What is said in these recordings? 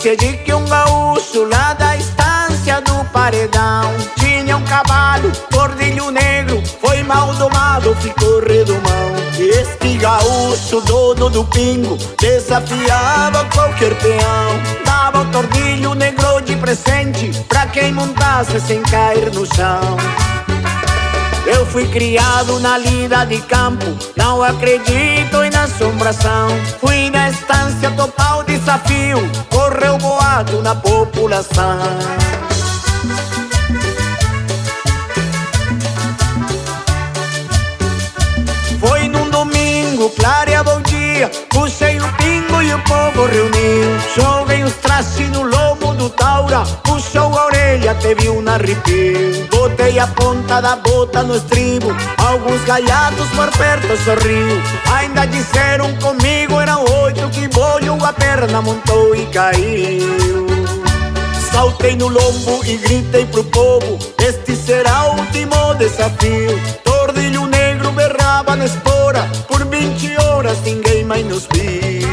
notícia de que um gaúcho lá da estância do Paredão tinha um cavalo, tordilho negro, foi mal domado, ficou redomão. Este gaúcho, dono do pingo, desafiava qualquer peão, dava o tordilho negro de presente pra quem montasse sem cair no chão. Eu fui criado na lida de campo, não acredito em assombração. Fui na estância topar o desafio, correu boato na população. Foi num domingo, clareava o dia, puxei o pingo e o povo reuniu. Joguei os trajes no lombo do taura, puxou a orelha, teve um arrepio. Botei a ponta da bota no estribo, alguns gaiatos por perto sorriu. Ainda disseram comigo, eram 8, que bolho a perna montou e caiu. Saltei no lombo e gritei pro povo, este será o último desafio. Tordilho negro berrava na espora, por 20 horas ninguém mais nos viu.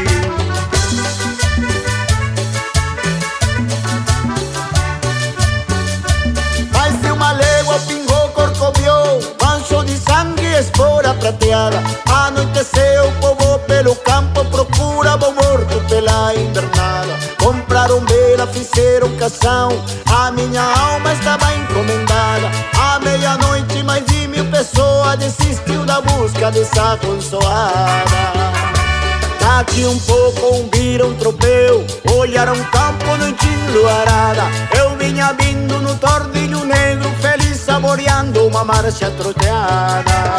Mais de uma légua pingou, corcoviou, mancho de sangue e espora prateada. Anoiteceu, o povo pelo campo procura bom morto pela invernada. Compraram vela, fizeram cação, a minha alma estava encomendada. À meia-noite mais de 1000 pessoas desistiu da busca dessa consoada. Daqui um pouco ouviram tropeu, olharam o campo noite enluarada. Eu vinha vindo no tordilho negro, feliz saboreando uma marcha troteada.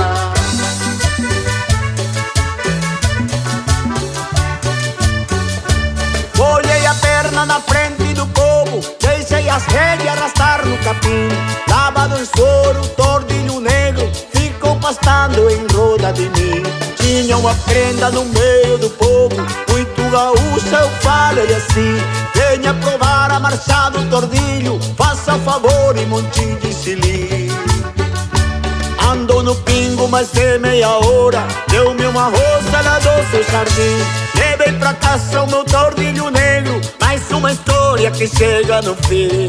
Olhei a perna na frente do povo, deixei as rédeas arrastar no capim. Lavado em soro, tordilho negro, ficou pastando em roda de mim. Tinha uma prenda no meio do povo, muito gaúcha, eu falei assim: venha provar a marcha do tordilho, faça o favor e monte de selim. Andou no pingo mais de meia hora, deu-me uma rosa lá do seu jardim. Levei pra casa o meu tordilho negro, mais uma história que chega no fim.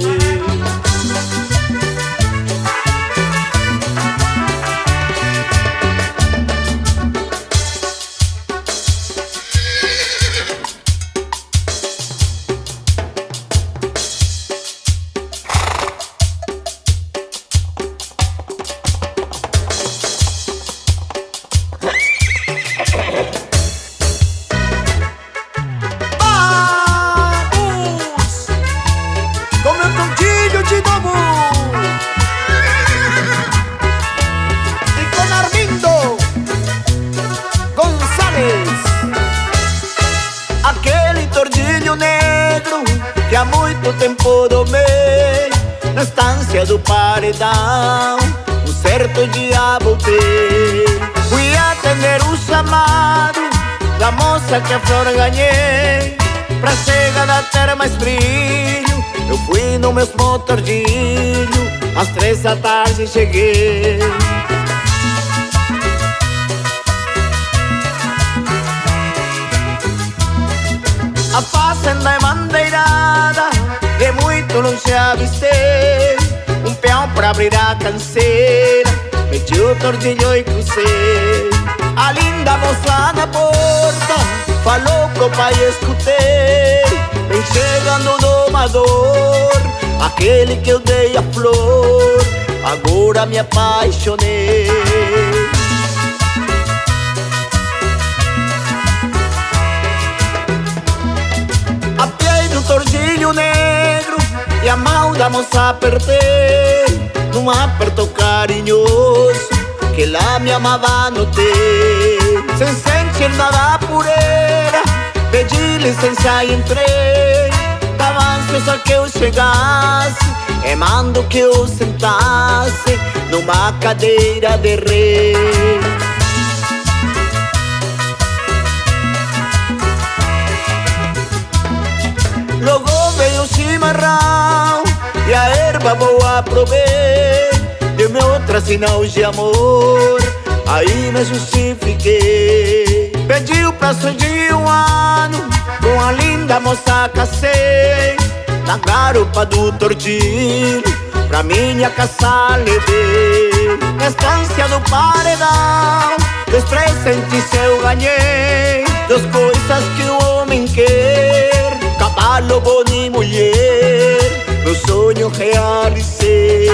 Aquele tordilho negro que há muito tempo domei na estância do Paredão, um certo dia voltei. Fui atender o chamado da moça que a flor ganhei, pra chegar a ter mais brilho. Eu fui no mesmo tordilho, às 3 da tarde cheguei. A fazenda é mandeirada, de muito longe avistei um peão pra abrir a canseira, meti o tordilho e cruzei. A linda moça na porta falou pro pai, escutei. Vem chegando o domador, aquele que eu dei a flor, agora me apaixonei. Apiei no tordilho negro e a mão da moça apertei, num aperto carinhoso que lá me amava, notei. Sem sentir nada por ela, pedi licença e entrei. Tava ansiosa que eu chegasse, e mando que eu sentasse numa cadeira de rei. Logo veio o chimarrão e a erva boa provei. Deu-me outra sinal de amor, aí me justifiquei. Pedi o prazo de 1 ano, Com a linda moça casei na garupa do Tordinho, pra minha casa levei. Na estância do paredão, dos presentes eu ganhei, das coisas que o homem quer, cavalo, bom e mulher, meu sonho realizei.